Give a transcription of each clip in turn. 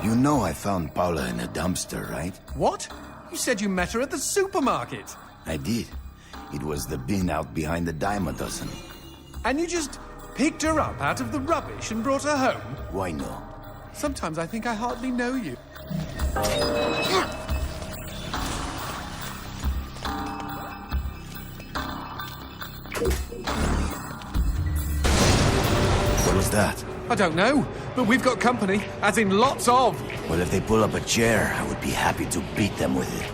You know I found Paula in a dumpster, right? What? You said you met her at the supermarket. I did. It was the bin out behind the dime a dozen. And you just picked her up out of the rubbish and brought her home? Why no? Sometimes I think I hardly know you. What was that? I don't know, but we've got company, as in lots of. Well, if they pull up a chair, I would be happy to beat them with it.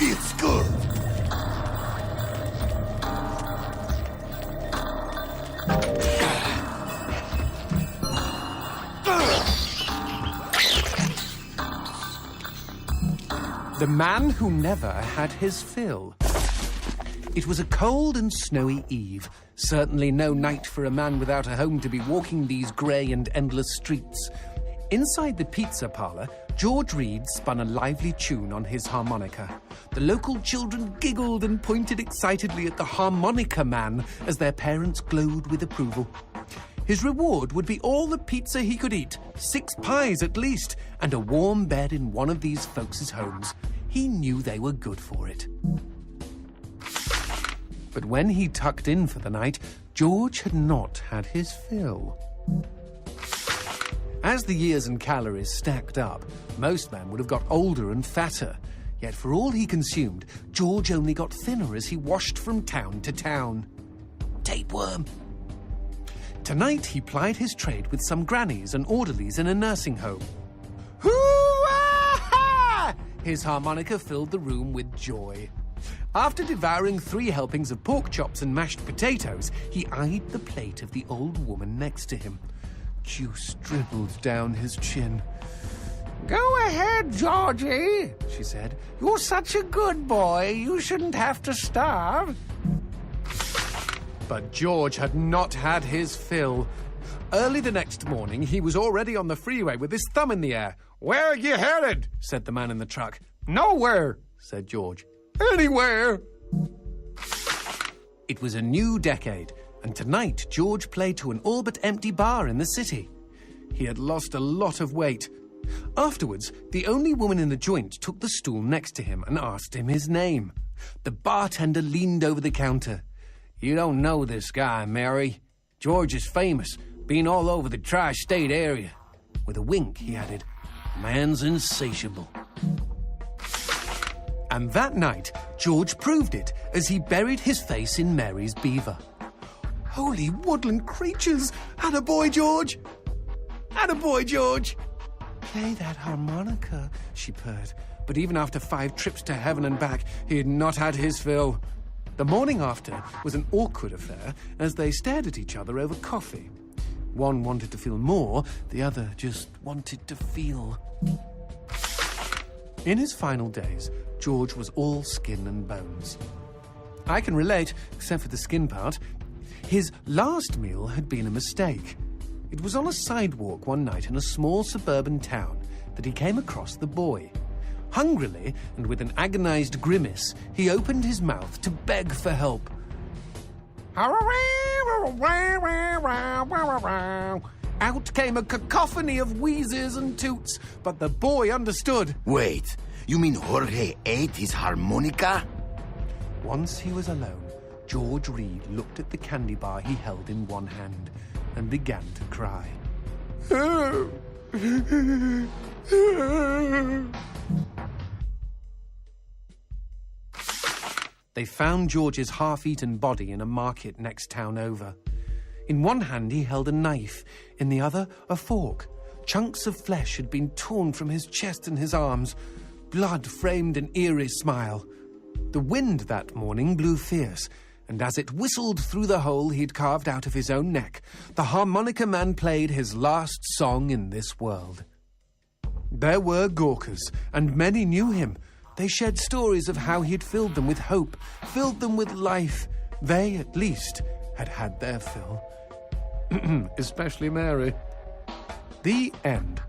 It's good. The man who never had his fill. It was a cold and snowy eve. Certainly no night for a man without a home to be walking these grey and endless streets. Inside the pizza parlour, George Reed spun a lively tune on his harmonica. The local children giggled and pointed excitedly at the harmonica man as their parents glowed with approval. His reward would be all the pizza he could eat, 6 pies at least, and a warm bed in one of these folks' homes. He knew they were good for it. But when he tucked in for the night, George had not had his fill. As the years and calories stacked up, most men would have got older and fatter. Yet for all he consumed, George only got thinner as he washed from town to town. Tapeworm. Tonight he plied his trade with some grannies and orderlies in a nursing home. Hoo-ah-ha! His harmonica filled the room with joy. After devouring 3 helpings of pork chops and mashed potatoes, he eyed the plate of the old woman next to him. Juice dribbled down his chin. "Go ahead, Georgie," she said. "You're such a good boy, you shouldn't have to starve." But George had not had his fill. Early the next morning, he was already on the freeway with his thumb in the air. "Where are you headed?" said the man in the truck. "Nowhere," said George. "Anywhere." It was a new decade, and tonight George played to an all but empty bar in the city. He had lost a lot of weight. Afterwards, the only woman in the joint took the stool next to him and asked him his name. The bartender leaned over the counter. "You don't know this guy, Mary. George is famous, been all over the tri-state area." With a wink, he added, "Man's insatiable." And that night, George proved it as he buried his face in Mary's beaver. Holy woodland creatures! Attaboy, George! Attaboy, George! "Play that harmonica," she purred. But even after 5 trips to heaven and back, he had not had his fill. The morning after was an awkward affair as they stared at each other over coffee. One wanted to feel more, the other just wanted to feel. In his final days, George was all skin and bones. I can relate, except for the skin part. His last meal had been a mistake. It was on a sidewalk one night in a small suburban town that he came across the boy. Hungrily, and with an agonized grimace, he opened his mouth to beg for help. Out came a cacophony of wheezes and toots, but the boy understood. Wait, you mean Jorge ate his harmonica? Once he was alone, George Reed looked at the candy bar he held in one hand and began to cry. They found George's half-eaten body in a market next town over. In one hand he held a knife, in the other a fork. Chunks of flesh had been torn from his chest and his arms. Blood framed an eerie smile. The wind that morning blew fierce, and as it whistled through the hole he'd carved out of his own neck, the harmonica man played his last song in this world. There were Gawkers, and many knew him. They shared stories of how he'd filled them with hope, filled them with life. They, at least, had had their fill. Especially Mary. The end.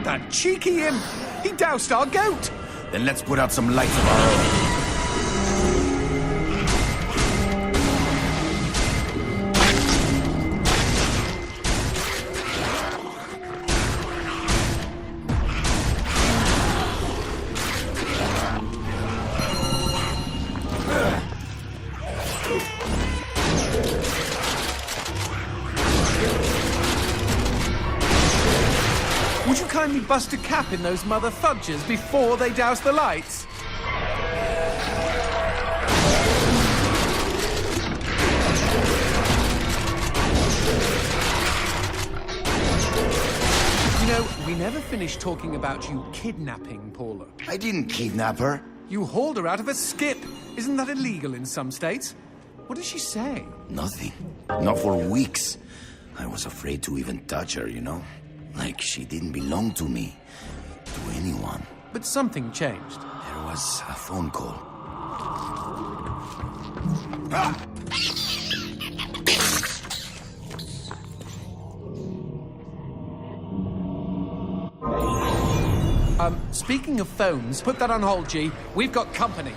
That cheeky imp! He doused our goat! Then let's put out some lights of our own. Would you kindly bust a cap in those mother fudges before they douse the lights? You know, we never finished talking about you kidnapping Paula. I didn't kidnap her. You hauled her out of a skip. Isn't that illegal in some states? What did she say? Nothing. Not for weeks. I was afraid to even touch her, you know? Like she didn't belong to me. To anyone. But something changed. There was a phone call. Speaking of phones, put that on hold, G. We've got company.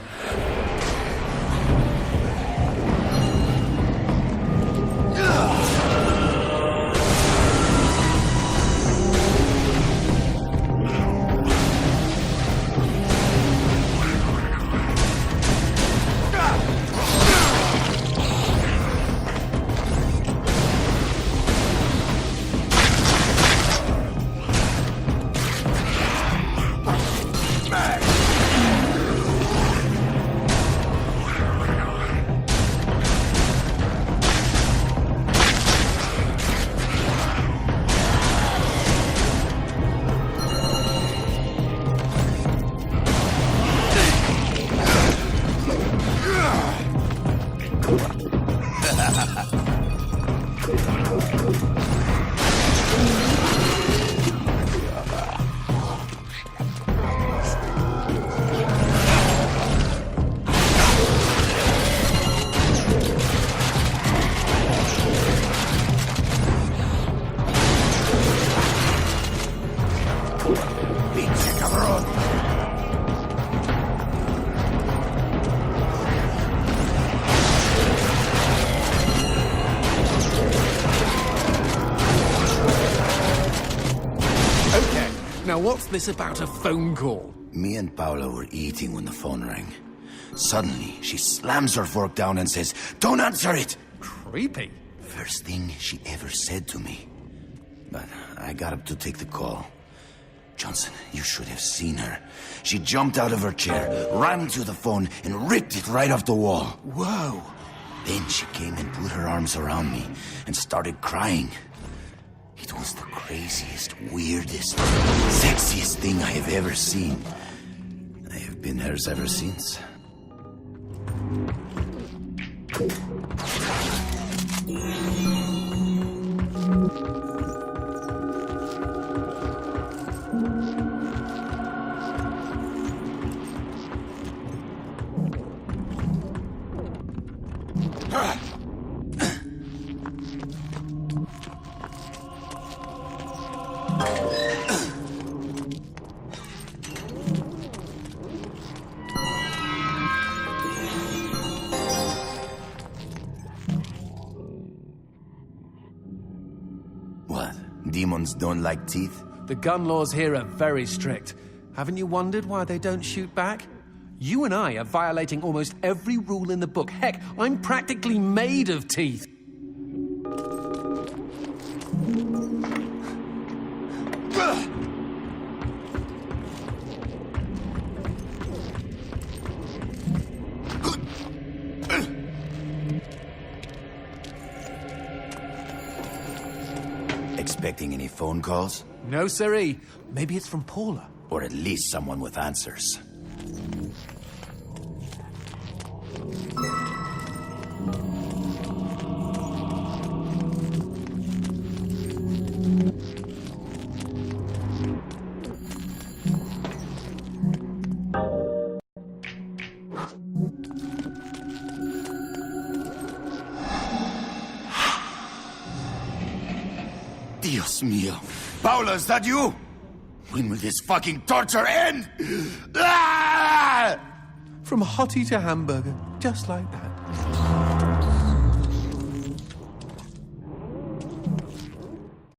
Now, what's this about a phone call? Me and Paula were eating when the phone rang. Suddenly, she slams her fork down and says, "Don't answer it!" Creepy. First thing she ever said to me. But I got up to take the call. Johnson, you should have seen her. She jumped out of her chair, ran to the phone, and ripped it right off the wall. Whoa. Then she came and put her arms around me and started crying. It was the craziest, weirdest, sexiest thing I have ever seen. I have been hers ever since. demons don't like teeth? The gun laws here are very strict. Haven't you wondered why they don't shoot back? You and I are violating almost every rule in the book. Heck, I'm practically made of teeth. Expecting any phone calls? No, siree. Maybe it's from Paula. Or at least someone with answers. Dios mío. Paula, is that you? When will this fucking torture end? Ah! From hottie to hamburger, just like that.